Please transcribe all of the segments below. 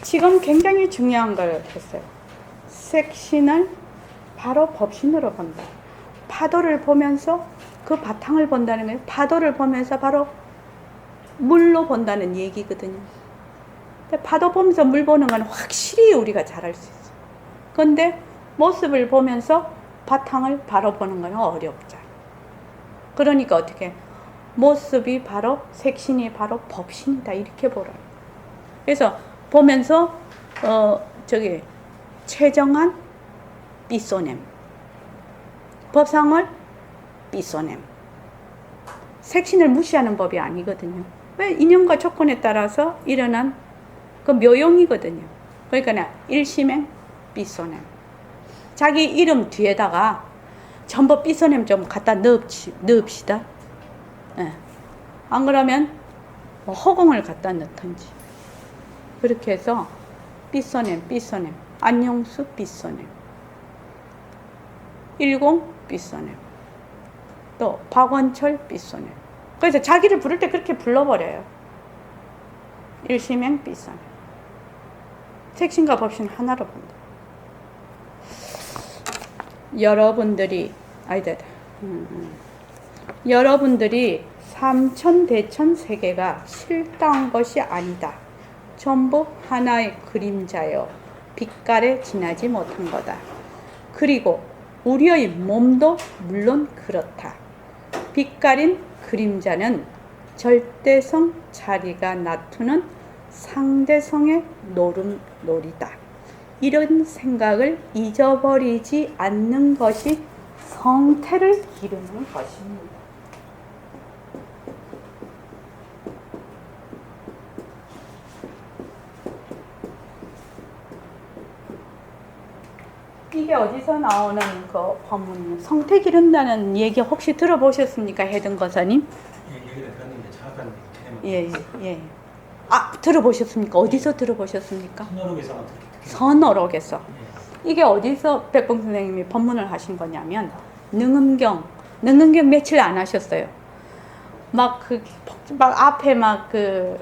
지금 굉장히 중요한 걸 했어요. 색신을 바로 법신으로 본다. 파도를 보면서 그 바탕을 본다는 거예요. 파도를 보면서 바로 물로 본다는 얘기거든요. 파도 보면서 물 보는 건 확실히 우리가 잘할 수 있어요. 그런데 모습을 보면서 바탕을 바로 보는 건 어렵죠. 그러니까 어떻게 모습이 바로 색신이 바로 법신이다 이렇게 보라요. 그래서 보면서 최정한 삐소냄, 법상을 삐소냄. 색신을 무시하는 법이 아니거든요. 왜? 인연과 조건에 따라서 일어난 그 묘용이거든요. 그러니까 일심행 삐소냄. 자기 이름 뒤에다가 전부 삐소냄 좀 갖다 넣읍시다. 네. 안 그러면 뭐 허공을 갖다 넣던지. 그렇게 해서 삐소냄, 삐소냄, 안녕수 삐소냄, 10 삐소냄, 또 박원철 삐소냄. 그래서 자기를 부를 때 그렇게 불러버려요. 일심행 삐소냄. 색신과 법신 하나로 본다. 여러분들이 삼천대천 세계가 실다운 것이 아니다. 전부 하나의 그림자여 빛깔에 지나지 못한 거다. 그리고 우리의 몸도 물론 그렇다. 빛깔인 그림자는 절대성 자리가 나투는 상대성의 노름놀이다. 이런 생각을 잊어버리지 않는 것이 성태를 기르는 것입니다. 이게 어디서 나오는 그 법문이에요? 성태 기른다는 얘기 혹시 들어보셨습니까? 해등거사님? 예, 얘기를 들었는데 정확한 예. 아, 들어보셨습니까? 어디서 들어보셨습니까? 선어록에서 선어록에서. 이게 어디서 백봉 선생님이 법문을 하신 거냐면 능음경 며칠 안 하셨어요. 막 앞에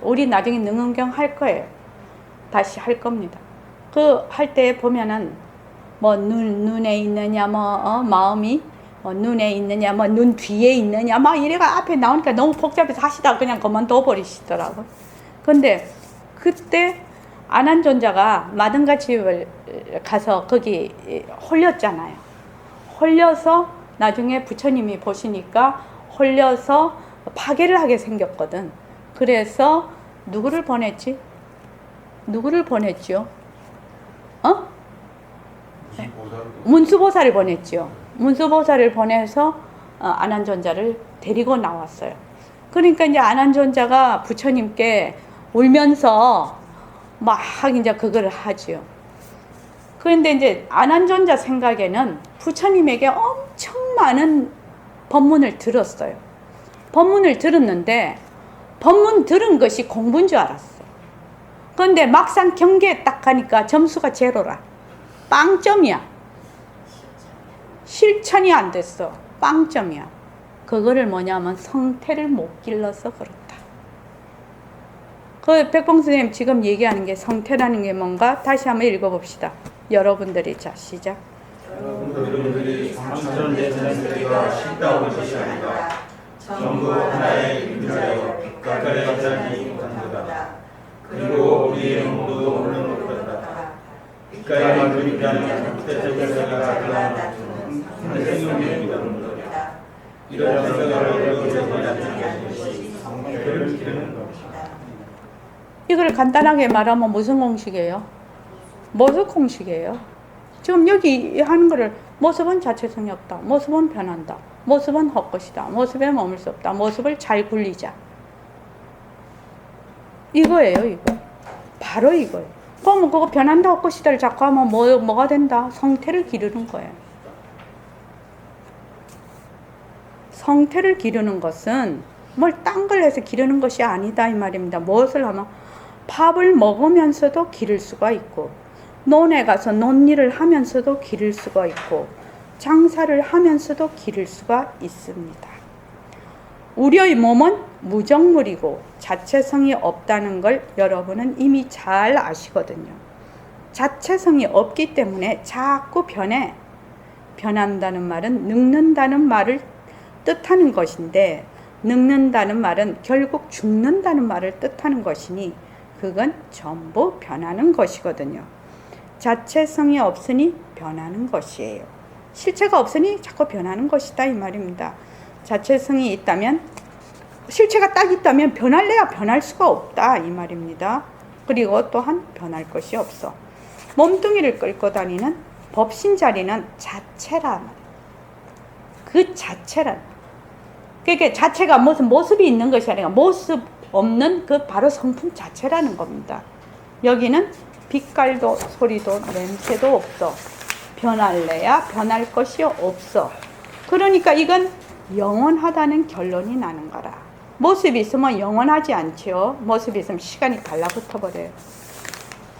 우리 나중에 능음경 할 거예요. 다시 할 겁니다. 그 할 때 보면은 뭐 눈에 있느냐 마음이 눈에 있느냐 눈 뒤에 있느냐 막 이래가 앞에 나오니까 너무 복잡해서 하시다가 그냥 그만둬 버리시더라고. 근데 그때 안한존자가 마등가집을 가서 거기 홀렸잖아요. 홀려서 나중에 부처님이 보시니까 홀려서 파괴를 하게 생겼거든. 그래서 누구를 보냈죠? 문수보살을 보냈죠. 문수보살을 보내서 안한존자를 데리고 나왔어요. 그러니까 이제 안한존자가 부처님께 울면서 막 이제 그걸 하죠. 그런데 이제 안한존자 생각에는 부처님에게 엄청 많은 법문을 들었어요. 법문을 들었는데 법문 들은 것이 공부인 줄 알았어요. 그런데 막상 경계에 딱 가니까 점수가 제로라. 빵점이야. 실천이 안 됐어. 빵점이야. 그거를 뭐냐면 성태를 못 길러서 그렇다. 그 백봉 선생님 지금 얘기하는 게 성태라는 게 뭔가 다시 한번 읽어봅시다. 여러분들이 자 시작. 여러분들이 삼천대천 세계가 실다운 것이 아니다. 전부 하나의 그림자여 빛깔에 지나지 못한 거다. 그리고 우리의 몸도 물론 그렇다. 빛깔의 그림자는 삼천대천 세계가 나타나는 상대성의 믿음이다. 이런 생각을 가지는 것이 성태를 기르는 것이다. 이걸 간단하게 말하면 무슨 공식이에요? 모습 공식이에요. 지금 여기 하는 거를 모습은 자체성이 없다. 모습은 변한다. 모습은 헛것이다. 모습에 머물 수 없다. 모습을 잘 굴리자. 이거예요, 이거. 바로 이거예요. 그러면 그거 변한다, 헛것이다를 자꾸 하면 뭐가 된다? 성태를 기르는 거예요. 성태를 기르는 것은 뭘 딴 걸 해서 기르는 것이 아니다 이 말입니다. 무엇을 하면 밥을 먹으면서도 기를 수가 있고 논에 가서 논일을 하면서도 기를 수가 있고 장사를 하면서도 기를 수가 있습니다. 우리의 몸은 무정물이고 자체성이 없다는 걸 여러분은 이미 잘 아시거든요. 자체성이 없기 때문에 자꾸 변해. 변한다는 말은 늙는다는 말을 뜻하는 것인데, 늙는다는 말은 결국 죽는다는 말을 뜻하는 것이니 그건 전부 변하는 것이거든요. 자체성이 없으니 변하는 것이에요. 실체가 없으니 자꾸 변하는 것이다 이 말입니다. 자체성이 있다면, 실체가 딱 있다면 변할래야 변할 수가 없다 이 말입니다. 그리고 또한 변할 것이 없어. 몸뚱이를 끌고 다니는 법신 자리는 자체란 말이에요. 그 자체란. 그게 자체가 무슨 모습이 있는 것이 아니라 모습 없는 그 바로 성품 자체라는 겁니다. 여기는 빛깔도 소리도 냄새도 없어. 변할래야 변할 것이 없어. 그러니까 이건 영원하다는 결론이 나는 거라. 모습이 있으면 영원하지 않지요. 모습이 있으면 시간이 달라붙어 버려요.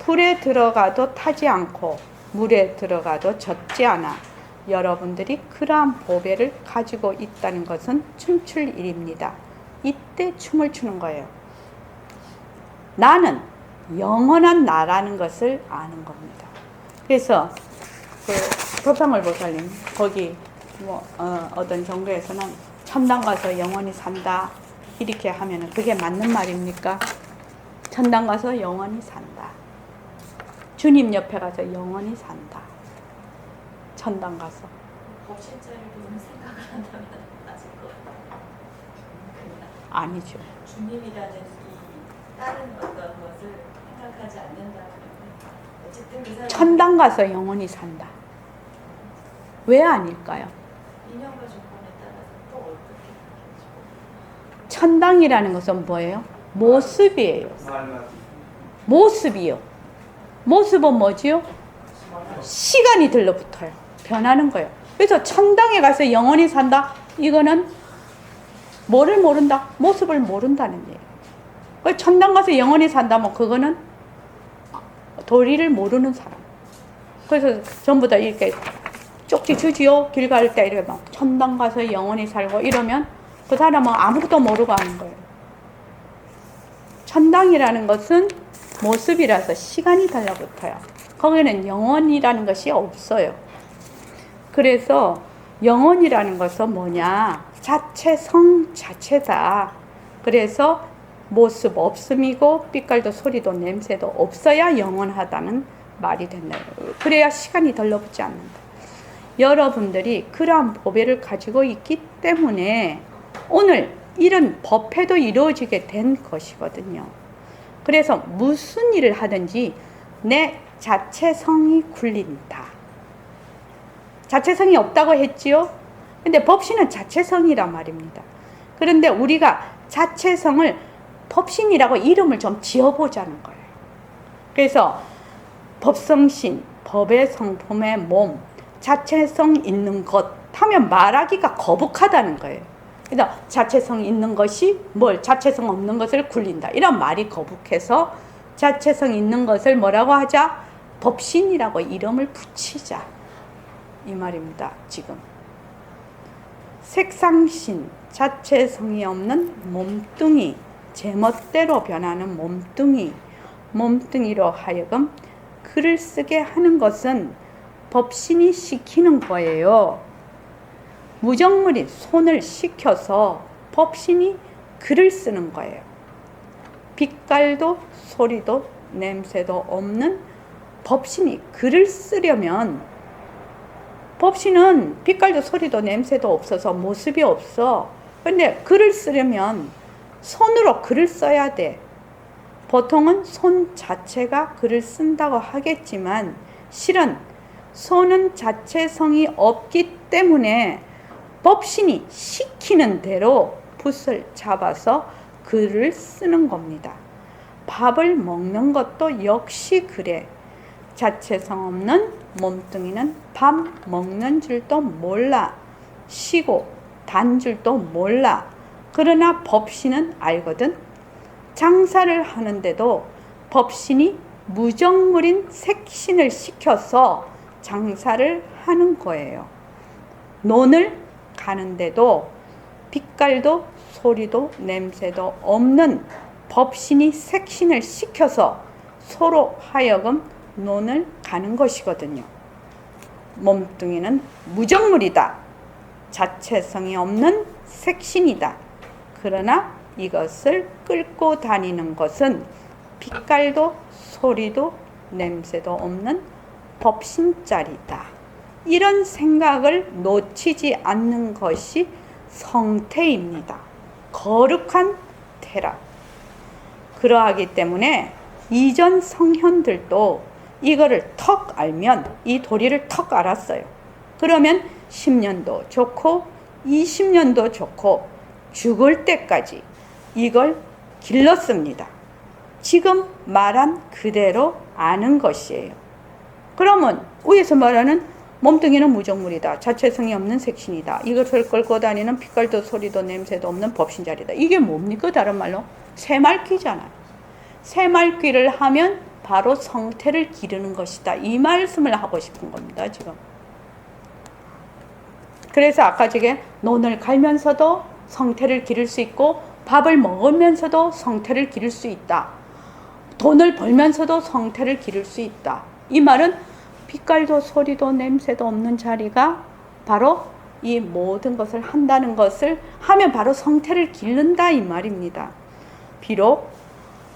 불에 들어가도 타지 않고 물에 들어가도 젖지 않아. 여러분들이 그러한 보배를 가지고 있다는 것은 춤출 일입니다. 이때 춤을 추는 거예요. 나는 영원한 나라는 것을 아는 겁니다. 그래서 도상을 보살님 거기 어떤 종교에서는 천당 가서 영원히 산다 이렇게 하면은 그게 맞는 말입니까? 천당 가서 영원히 산다. 주님 옆에 가서 영원히 산다. 천당 가서. 법신자를 생각을 한다면 맞을 것 같아요. 아니죠. 주님이라는 이 다른 어떤 것을 생각하지 않는다면 어쨌든 그 사람이 천당 가서 영원히 산다. 왜 아닐까요? 인연과 조건에 따라서 또 어떻게 바뀌어지고 천당이라는 것은 뭐예요? 모습이에요. 모습이요. 모습은 뭐지요? 시간이 들러붙어요. 변하는 거예요. 그래서 천당에 가서 영원히 산다? 이거는 뭐를 모른다? 모습을 모른다는 얘기예요. 천당 가서 영원히 산다면 그거는 도리를 모르는 사람. 그래서 전부 다 이렇게 쪽지 주지요. 길 갈 때 이렇게 막 천당 가서 영원히 살고 이러면 그 사람은 아무것도 모르고 하는 거예요. 천당이라는 것은 모습이라서 시간이 달라붙어요. 거기는 영원이라는 것이 없어요. 그래서 영원이라는 것은 뭐냐? 자체성 자체다. 그래서 모습 없음이고 빛깔도 소리도 냄새도 없어야 영원하다는 말이 된다. 그래야 시간이 달라붙지 않는다. 여러분들이 그러한 보배를 가지고 있기 때문에 오늘 이런 법회도 이루어지게 된 것이거든요. 그래서 무슨 일을 하든지 내 자체성이 굴린다. 자체성이 없다고 했지요? 근데 법신은 자체성이란 말입니다. 그런데 우리가 자체성을 법신이라고 이름을 좀 지어보자는 거예요. 그래서 법성신, 법의 성품의 몸, 자체성 있는 것 하면 말하기가 거북하다는 거예요. 그래서 자체성 있는 것이 뭘 자체성 없는 것을 굴린다. 이런 말이 거북해서 자체성 있는 것을 뭐라고 하자? 법신이라고 이름을 붙이자. 이 말입니다. 지금. 색상신, 자체성이 없는 몸뚱이, 제멋대로 변하는 몸뚱이, 몸뚱이로 하여금 글을 쓰게 하는 것은 법신이 시키는 거예요. 무정물인 손을 시켜서 법신이 글을 쓰는 거예요. 빛깔도 소리도 냄새도 없는 법신이 글을 쓰려면 법신은 빛깔도 소리도 냄새도 없어서 모습이 없어. 근데 글을 쓰려면 손으로 글을 써야 돼. 보통은 손 자체가 글을 쓴다고 하겠지만 실은 손은 자체성이 없기 때문에 법신이 시키는 대로 붓을 잡아서 글을 쓰는 겁니다. 밥을 먹는 것도 역시 그래. 자체성 없는 몸뚱이는 밥 먹는 줄도 몰라. 쉬고 단 줄도 몰라. 그러나 법신은 알거든. 장사를 하는데도 법신이 무정물인 색신을 시켜서 장사를 하는 거예요. 논을 가는데도 빛깔도 소리도 냄새도 없는 법신이 색신을 시켜서 소로 하여금 논을 가는 것이거든요. 몸뚱이는 무정물이다. 자체성이 없는 색신이다. 그러나 이것을 끌고 다니는 것은 빛깔도 소리도 냄새도 없는 법신짜리다. 이런 생각을 놓치지 않는 것이 성태입니다. 거룩한 태라. 그러하기 때문에 이전 성현들도 이거를 턱 알면, 이 도리를 턱 알았어요. 그러면 10년도 좋고 20년도 좋고 죽을 때까지 이걸 길렀습니다. 지금 말한 그대로 아는 것이에요. 그러면 위에서 말하는 몸뚱이는 무정물이다. 자체성이 없는 색신이다. 이것을 끌고 다니는 빛깔도 소리도 냄새도 없는 법신자리다. 이게 뭡니까? 다른 말로 새말귀잖아요. 새말귀를 하면 바로 성태를 기르는 것이다. 이 말씀을 하고 싶은 겁니다. 지금. 그래서 아까 저게 논을 갈면서도 성태를 기를 수 있고 밥을 먹으면서도 성태를 기를 수 있다. 돈을 벌면서도 성태를 기를 수 있다. 이 말은 빛깔도 소리도 냄새도 없는 자리가 바로 이 모든 것을 한다는 것을 하면 바로 성태를 기른다 이 말입니다. 비록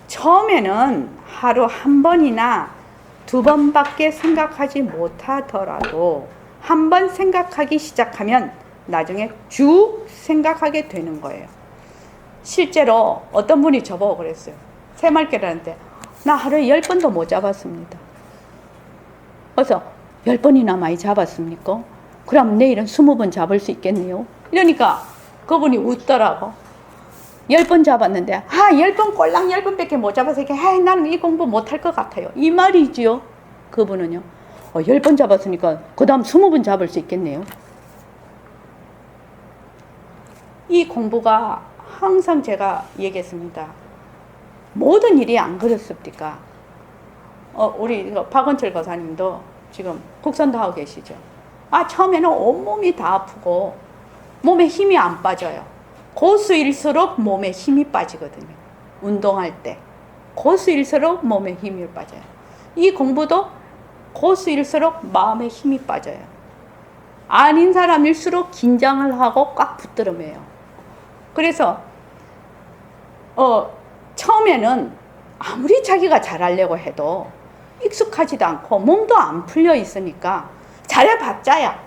처음에는 하루 한 번이나 두 번밖에 생각하지 못하더라도 한 번 생각하기 시작하면 나중에 쭉 생각하게 되는 거예요. 실제로 어떤 분이 저보고 그랬어요. 새말개라는데 나 하루에 10번도 못 잡았습니다. 그래서 10번이나 많이 잡았습니까? 그럼 내일은 20번 잡을 수 있겠네요. 이러니까 그분이 웃더라고. 10번 잡았는데 10번 꼴랑 10번밖에 못 잡아서 나는 이 공부 못할 것 같아요. 이 말이지요. 그분은요. 10번 잡았으니까 그 다음 20번 잡을 수 있겠네요. 이 공부가 항상 제가 얘기했습니다. 모든 일이 안 그렇습니까? 우리 박원철 거사님도 지금 국선도 하고 계시죠. 처음에는 온몸이 다 아프고 몸에 힘이 안 빠져요. 고수일수록 몸에 힘이 빠지거든요. 운동할 때 고수일수록 몸에 힘이 빠져요. 이 공부도 고수일수록 마음에 힘이 빠져요. 아닌 사람일수록 긴장을 하고 꽉 붙들어매요. 그래서 처음에는 아무리 자기가 잘하려고 해도 익숙하지도 않고 몸도 안 풀려 있으니까 잘해봤자야.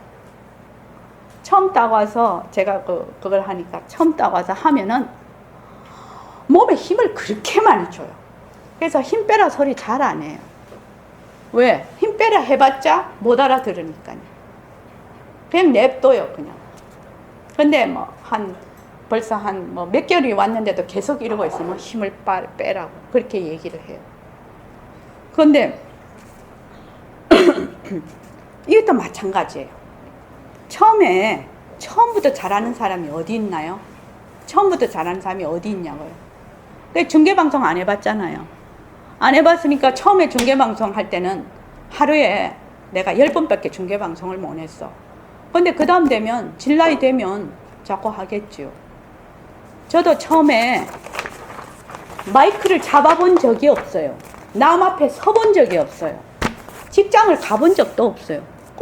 처음 따고 와서 제가 그걸 하니까 처음 따고 와서 하면은 몸에 힘을 그렇게 많이 줘요. 그래서 힘 빼라 소리 잘 안 해요. 왜? 힘 빼라 해봤자 못 알아들으니까요. 그냥 냅둬요, 그냥. 근데 벌써 몇 개월이 왔는데도 계속 이러고 있으면 힘을 빼라고 그렇게 얘기를 해요. 그런데 이것도 마찬가지예요. 처음부터 잘하는 사람이 어디 있나요? 처음부터 잘하는 사람이 어디 있냐고요. 중계방송 안 해봤잖아요. 안 해봤으니까 처음에 중계방송 할 때는 하루에 내가 10번밖에 중계방송을 못 했어. 근데 그 다음 되면 진라이 되면 자꾸 하겠지요. 저도 처음에 마이크를 잡아본 적이 없어요. 남 앞에 서본 적이 없어요. 직장을 가본 적도 없어요.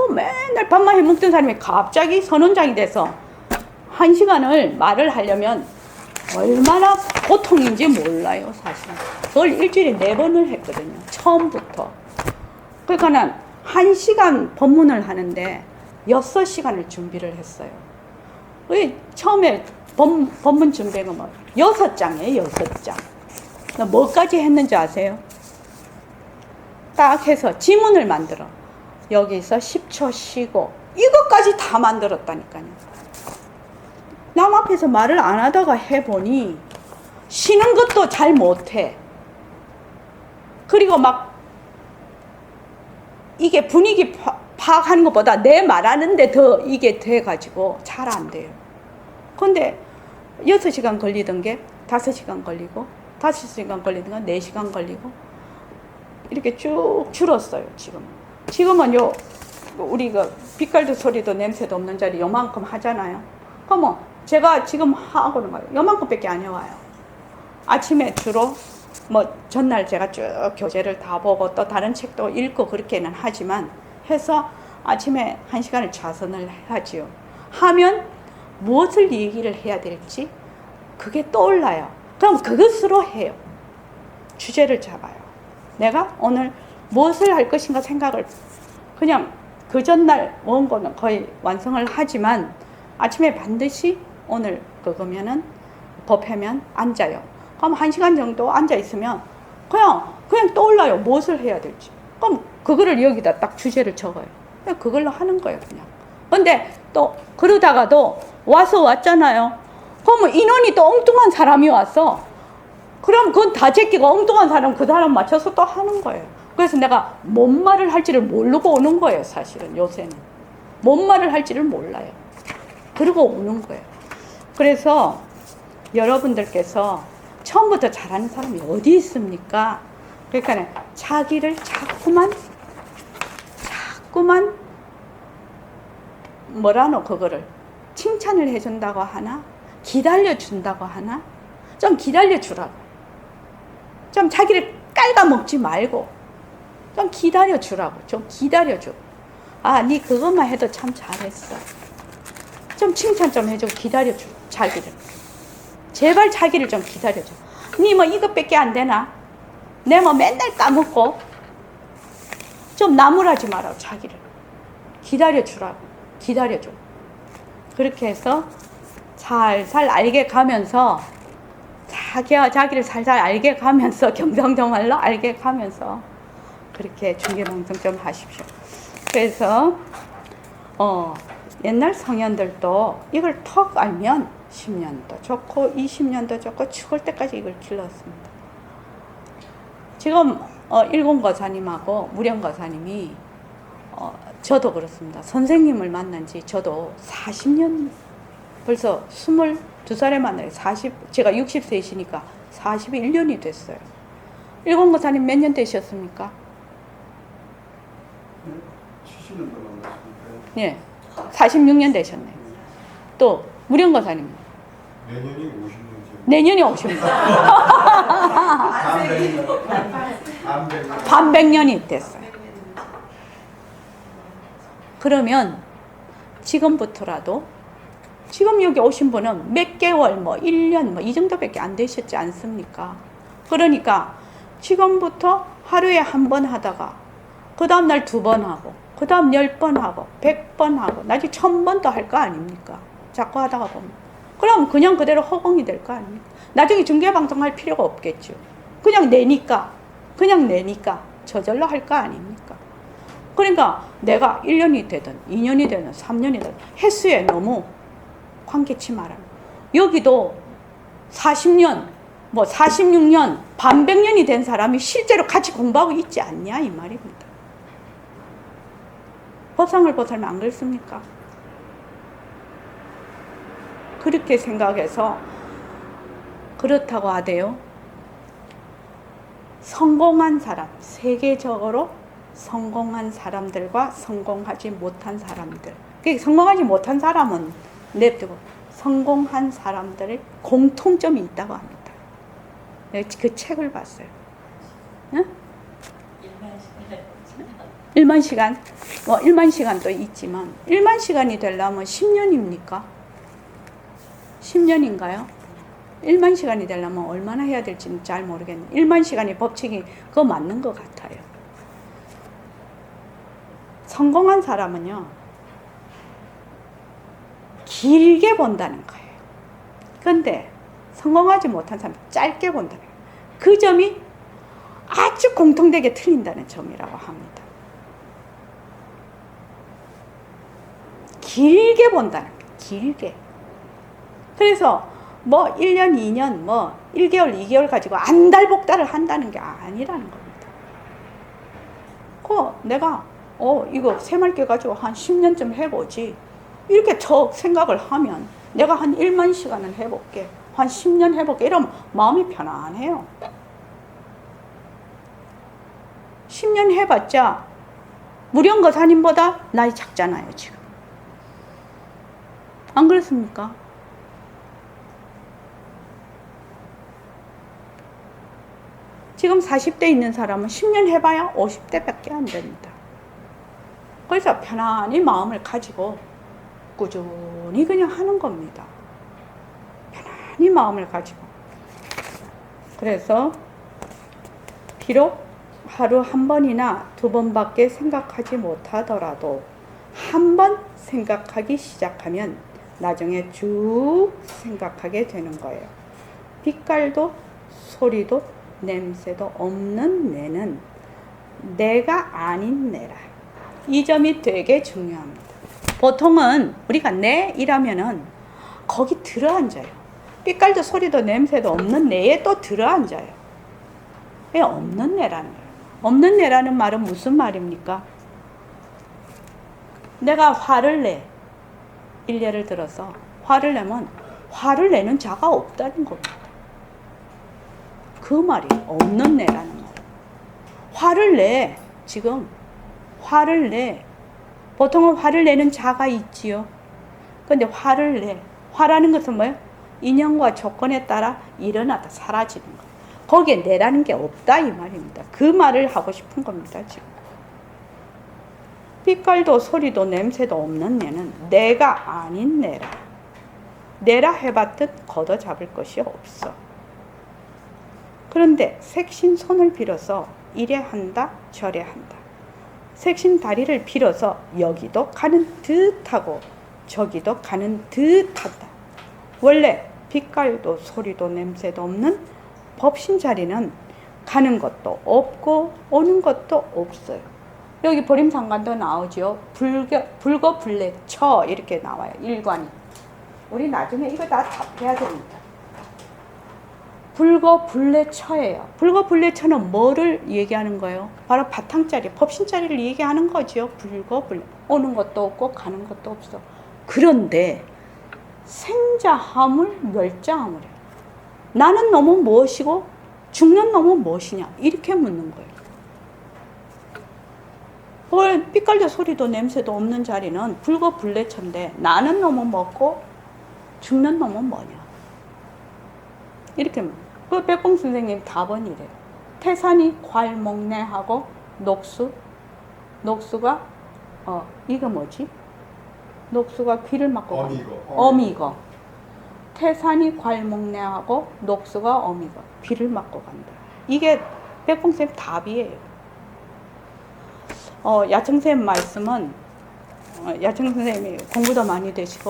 맨날 밥만 해먹던 사람이 갑자기 선원장이 돼서 1시간을 말을 하려면 얼마나 고통인지 몰라요, 사실. 그걸 일주일에 4번을 했거든요. 처음부터. 그러니까 1시간 법문을 하는데 6시간을 준비를 했어요. 처음에 법문 준비가 6장이에요, 6장. 뭐까지 했는지 아세요? 딱 해서 지문을 만들어. 여기서 10초 쉬고 이것까지 다 만들었다니까요. 남 앞에서 말을 안 하다가 해보니 쉬는 것도 잘 못해. 그리고 이게 분위기 파악하는 것보다 내 말하는데 더 이게 돼가지고 잘 안 돼요. 근데 6시간 걸리던 게 5시간 걸리고 5시간 걸리던 건 4시간 걸리고 이렇게 쭉 줄었어요. 지금은 우리가 빛깔도 소리도 냄새도 없는 자리 요만큼 하잖아요. 그러면 제가 지금 하고는 말이에요. 요만큼밖에 안 해와요. 아침에 주로 뭐 전날 제가 쭉 교재를 다 보고 또 다른 책도 읽고 그렇게는 하지만 해서 아침에 1시간을 좌선을 하지요. 하면 무엇을 얘기를 해야 될지 그게 떠올라요. 그럼 그것으로 해요. 주제를 잡아요. 내가 오늘 무엇을 할 것인가 생각을 그냥 그 전날 원고는 거의 완성을 하지만 아침에 반드시 오늘 그거면은 법회면 앉아요. 그럼 1시간 정도 앉아 있으면 그냥 떠올라요. 무엇을 해야 될지. 그럼 그거를 여기다 딱 주제를 적어요. 그냥 그걸로 하는 거예요, 그냥. 근데 또 그러다가도 왔잖아요. 그러면 인원이 또 엉뚱한 사람이 왔어. 그럼 그건 다 제끼고 엉뚱한 사람 그 사람 맞춰서 또 하는 거예요. 그래서 내가 뭔 말을 할지를 모르고 오는 거예요, 사실은 요새는. 뭔 말을 할지를 몰라요. 그러고 오는 거예요. 그래서 여러분들께서 처음부터 잘하는 사람이 어디 있습니까? 그러니까 자기를 자꾸만 뭐라노 그거를 칭찬을 해준다고 하나 기다려준다고 하나 좀 기다려주라고. 좀 자기를 깔아먹지 말고 좀 기다려주라고. 좀 기다려줘. 아, 네 그것만 해도 참 잘했어. 좀 칭찬 좀 해주고 기다려줘. 자기를. 제발 자기를 좀 기다려줘. 네 뭐 이것밖에 안 되나? 내 뭐 맨날 까먹고 좀 나무라지 마라. 자기를 기다려주라고. 기다려줘. 그렇게 해서 살살 알게 가면서 자기를 살살 알게 가면서 경상정말로 알게 가면서 그렇게 중계방송 좀 하십시오. 그래서 옛날 성현들도 이걸 턱 알면 10년도 좋고 20년도 좋고 죽을 때까지 이걸 길렀습니다. 지금 일공거사님하고 무령거사님이 저도 그렇습니다. 선생님을 만난 지 저도 40년 벌써 22살에 만나요. 제가 60세이시니까 41년이 됐어요. 일공거사님 몇 년 되셨습니까? 70년 동안 만났습니다. 예, 46년 되셨네. 또 무령거사님 내년이 50년이죠. 내년이 50년. 반백년이 됐어요. 그러면 지금부터라도 지금 여기 오신 분은 몇 개월, 뭐 1년, 뭐 이 정도밖에 안 되셨지 않습니까? 그러니까 지금부터 하루에 한 번 하다가 그 다음날 2번 하고 그 다음 10번 하고 100번 하고 나중에 1000번도 할 거 아닙니까? 자꾸 하다가 보면. 그럼 그냥 그대로 허공이 될 거 아닙니까? 나중에 중계방송할 필요가 없겠죠. 그냥 내니까 저절로 할 거 아닙니까? 그러니까 내가 1년이 되든 2년이 되든 3년이 되든 횟수에 너무 관계치 마라. 여기도 40년, 뭐 46년, 반백년이 된 사람이 실제로 같이 공부하고 있지 않냐 이 말입니다. 법상을 보살면 안 그렇습니까? 그렇게 생각해서 그렇다고 하대요. 성공한 사람, 세계적으로 성공한 사람들과 성공하지 못한 사람들. 성공하지 못한 사람은 냅두고 성공한 사람들의 공통점이 있다고 합니다. 내가 그 책을 봤어요. 응? 1만 시간? 뭐 1만 시간도 있지만 1만 시간이 되려면 10년입니까? 10년인가요? 1만 시간이 되려면 얼마나 해야 될지는 잘 모르겠네요. 1만 시간이 법칙이 그거 맞는 것 같아요. 성공한 사람은요, 길게 본다는 거예요. 근데 성공하지 못한 사람은 짧게 본다는 거예요. 그 점이 아주 공통되게 틀린다는 점이라고 합니다. 길게 본다는 거예요. 길게. 그래서 뭐 1년, 2년, 뭐 1개월, 2개월 가지고 안달복달을 한다는 게 아니라는 겁니다. 내가 이거 새말개 가지고 한 10년쯤 해보지. 이렇게 저 생각을 하면 내가 한 1만 시간은 해볼게. 한 10년 해볼게. 이러면 마음이 편안해요. 10년 해봤자 무령거사님보다 나이 작잖아요, 지금. 안 그렇습니까? 지금 40대 있는 사람은 10년 해봐야 50대밖에 안 됩니다. 그래서 편안히 마음을 가지고 꾸준히 그냥 하는 겁니다. 편안히 마음을 가지고. 그래서 비록 하루 한 번이나 두 번밖에 생각하지 못하더라도 한 번 생각하기 시작하면 나중에 쭉 생각하게 되는 거예요. 빛깔도 소리도 냄새도 없는 내는 내가 아닌 내라. 이 점이 되게 중요합니다. 보통은 우리가 내이라면은 거기 들어앉아요. 빛깔도 소리도 냄새도 없는 내에 또 들어앉아요. 왜 없는 내라는 거예요. 없는 내라는 말은 무슨 말입니까? 내가 화를 내. 일례를 들어서 화를 내면 화를 내는 자가 없다는 겁니다. 그 말이 없는 내라는 말. 화를 내. 지금 화를 내. 보통은 화를 내는 자가 있지요. 근데 화를 내. 화라는 것은 뭐예요? 인연과 조건에 따라 일어나다 사라지는 거예요. 거기에 내라는 게 없다 이 말입니다. 그 말을 하고 싶은 겁니다. 지금. 빛깔도 소리도 냄새도 없는 내는 내가 아닌 내라. 내라 해봤듯 걷어잡을 것이 없어. 그런데 색신 손을 빌어서 이래 한다 저래 한다. 색신 다리를 빌어서 여기도 가는 듯하고 저기도 가는 듯하다. 원래 빛깔도 소리도 냄새도 없는 법신 자리는 가는 것도 없고 오는 것도 없어요. 여기 보림상관도 나오죠. 불거불례처 이렇게 나와요. 일관이. 우리 나중에 이거 다 답해야 됩니다. 불거불례처예요. 불거불례처는 뭐를 얘기하는 거예요? 바로 바탕자리, 법신자리를 얘기하는 거죠. 불거불례. 오는 것도 없고 가는 것도 없어. 그런데 생자함을 멸자함을 해요. 나는 놈은 무엇이고 죽는 놈은 무엇이냐 이렇게 묻는 거예요. 빛깔도 소리도 냄새도 없는 자리는 불거불례처인데 나는 놈은 뭐고 죽는 놈은 뭐냐 이렇게 그 백봉 선생님 답은 이래요. 태산이 괄목내하고 녹수가 이거 뭐지? 녹수가 귀를 막고 어미거. 태산이 괄목내하고 녹수가 어미거. 귀를 막고 간다. 이게 백봉 선생님 답이에요. 야청 선생님 말씀은 야청 선생님이 공부도 많이 되시고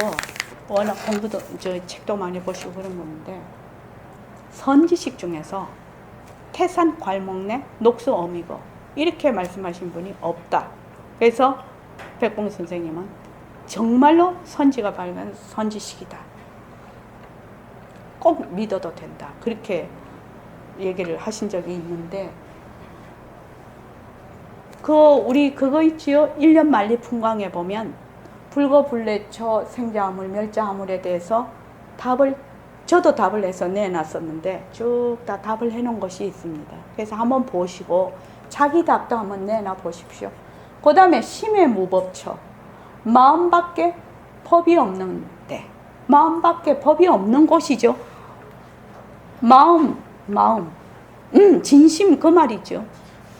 워낙 공부도 책도 많이 보시고 그런 건데 선지식 중에서 태산 괄목내 녹수 어미거 이렇게 말씀하신 분이 없다. 그래서 백봉 선생님은 정말로 선지가 밝은 선지식이다. 꼭 믿어도 된다. 그렇게 얘기를 하신 적이 있는데 우리 그거 있지요? 1년 만리풍광에 보면 불거불례처 생자하물 멸자하물에 대해서 저도 답을 해서 내놨었는데 쭉 다 답을 해놓은 것이 있습니다. 그래서 한번 보시고 자기 답도 한번 내놔 보십시오. 그 다음에 심의 무법처 마음밖에 법이 없는데 마음밖에 법이 없는 곳이죠. 마음 진심 그 말이죠.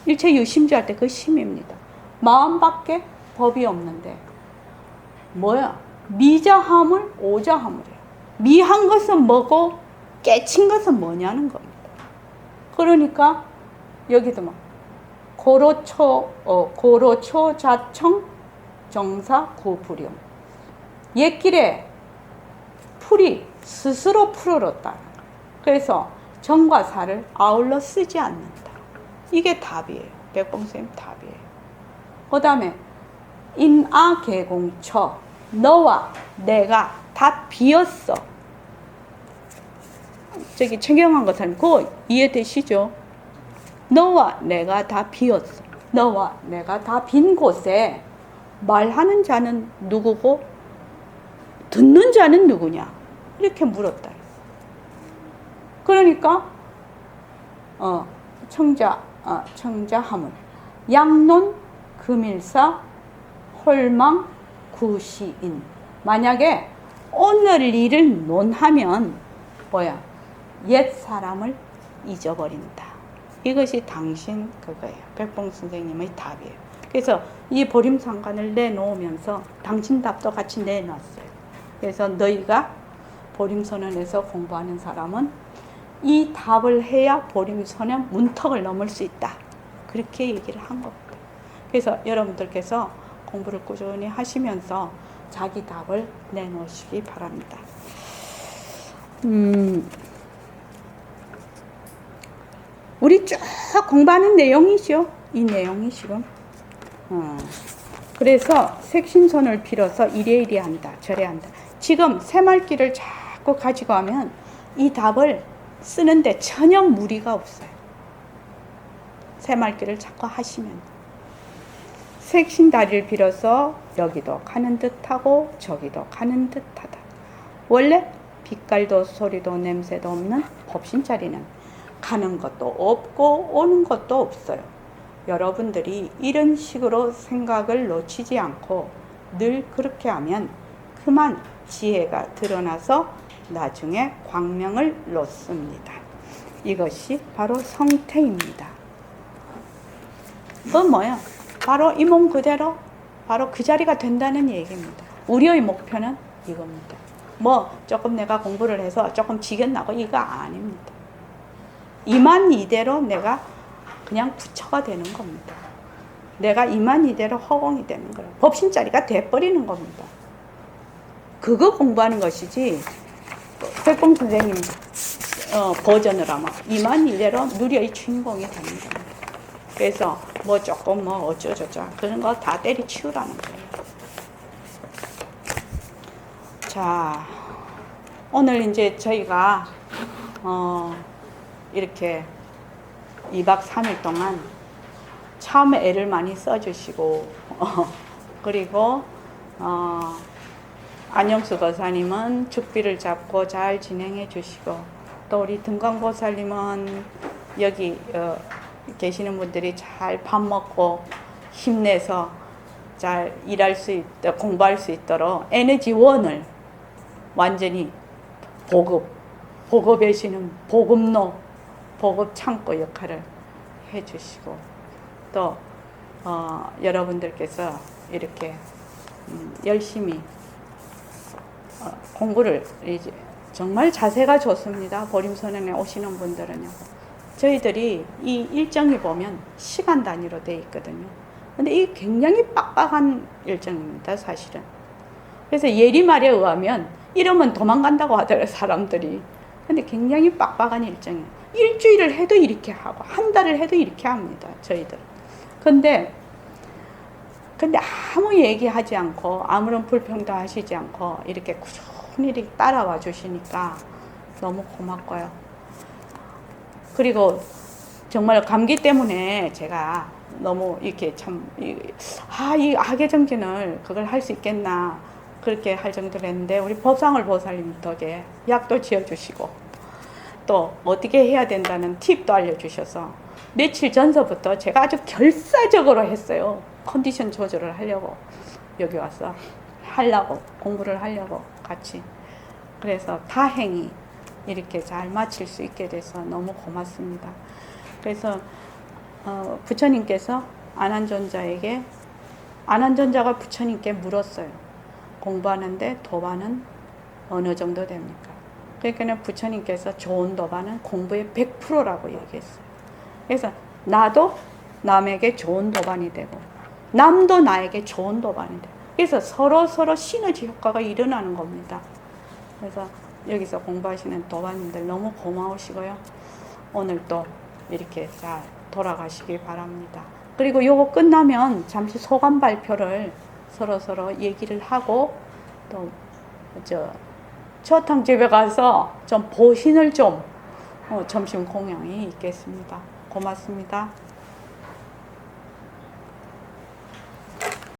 일체 유심주할 때 그 심입니다. 마음밖에 법이 없는데 뭐야? 미자함을 오자함을해요. 미한 것은 뭐고 깨친 것은 뭐냐는 겁니다. 그러니까 여기도 막 고로초 자청 정사 구불용 옛길에 풀이 스스로 풀어졌다. 그래서 정과 사를 아울러 쓰지 않는다. 이게 답이에요. 백봉선생님 답이에요. 그 다음에 인아개공처 너와 내가 다 비었어. 저기 최경환 거사님 그거 이해되시죠? 너와 내가 다 비었어. 너와 내가 다 빈 곳에 말하는 자는 누구고 듣는 자는 누구냐 이렇게 물었다. 그러니까 청자하물 양론 금일사 홀망 구시인. 만약에 오늘 일을 논하면 뭐야? 옛 사람을 잊어버린다. 이것이 당신 그거예요. 백봉 선생님의 답이에요. 그래서 이 보림상관을 내놓으면서 당신 답도 같이 내놨어요. 그래서 너희가 보림선언에서 공부하는 사람은 이 답을 해야 보림선언 문턱을 넘을 수 있다. 그렇게 얘기를 한 겁니다. 그래서 여러분들께서 공부를 꾸준히 하시면서 자기 답을 내놓으시기 바랍니다. 우리 쭉 공부하는 내용이죠. 이 내용이 지금. 그래서 색신손을 빌어서 이래 한다, 저래 한다. 지금 새말귀를 자꾸 가지고 하면 이 답을 쓰는데 전혀 무리가 없어요. 새말귀를 자꾸 하시면. 색신다리를 빌어서 여기도 가는 듯하고 저기도 가는 듯하다. 원래 빛깔도 소리도 냄새도 없는 법신자리는 가는 것도 없고 오는 것도 없어요. 여러분들이 이런 식으로 생각을 놓치지 않고 늘 그렇게 하면 그만 지혜가 드러나서 나중에 광명을 놓습니다. 이것이 바로 성태입니다. 그건 뭐예요? 바로 이 몸 그대로 바로 그 자리가 된다는 얘기입니다. 우리의 목표는 이겁니다. 뭐 조금 내가 공부를 해서 조금 지견나고 이거 아닙니다. 이만 이대로 내가 그냥 부처가 되는 겁니다. 내가 이만 이대로 허공이 되는 거예요. 법신자리가 돼버리는 겁니다. 그거 공부하는 것이지 백봉 선생님 버전을 하면 이만 이대로 누리의 주인공이 되는 겁니다. 그래서 뭐 조금 뭐 어쩌저쩌 그런 거 다 때리치우라는 거예요. 자, 오늘 이제 저희가 이렇게 2박 3일 동안 참 애를 많이 써주시고 그리고 안영수 거사님은 죽비를 잡고 잘 진행해 주시고 또 우리 등광보살님은 여기 계시는 분들이 잘 밥 먹고 힘내서 잘 일할 수 있도록 공부할 수 있도록 에너지원을 완전히 보급해주시는 보급로 보급 창고 역할을 해주시고 또 여러분들께서 이렇게 열심히 공부를 이제 정말 자세가 좋습니다. 보림선언에 오시는 분들은요. 저희들이 이 일정이 보면 시간 단위로 되어 있거든요. 근데 이게 굉장히 빡빡한 일정입니다, 사실은. 그래서 예리말에 의하면 이러면 도망간다고 하더라고요, 사람들이. 근데 굉장히 빡빡한 일정이에요. 일주일을 해도 이렇게 하고 한 달을 해도 이렇게 합니다, 저희들. 근데 아무 얘기하지 않고 아무런 불평도 하시지 않고 이렇게 꾸준히 이렇게 따라와 주시니까 너무 고맙고요. 그리고 정말 감기 때문에 제가 너무 이렇게 이 악의정진을 그걸 할 수 있겠나 그렇게 할 정도로 했는데 우리 법상을 보살님 덕에 약도 지어주시고 또 어떻게 해야 된다는 팁도 알려주셔서 며칠 전서부터 제가 아주 결사적으로 했어요. 컨디션 조절을 하려고 여기 와서 공부를 하려고 같이. 그래서 다행히 이렇게 잘 마칠 수 있게 돼서 너무 고맙습니다. 그래서 부처님께서 안한존자가 부처님께 물었어요. 공부하는데 도반은 어느 정도 됩니까? 그러니까 부처님께서 좋은 도반은 공부의 100%라고 얘기했어요. 그래서 나도 남에게 좋은 도반이 되고 남도 나에게 좋은 도반이 되고 그래서 서로 시너지 효과가 일어나는 겁니다. 그래서 여기서 공부하시는 도반님들 너무 고마우시고요. 오늘 또 이렇게 잘 돌아가시기 바랍니다. 그리고 요거 끝나면 잠시 소감 발표를 서로 얘기를 하고 또 처탕집에 가서 좀 보신을 좀 점심 공양이 있겠습니다. 고맙습니다.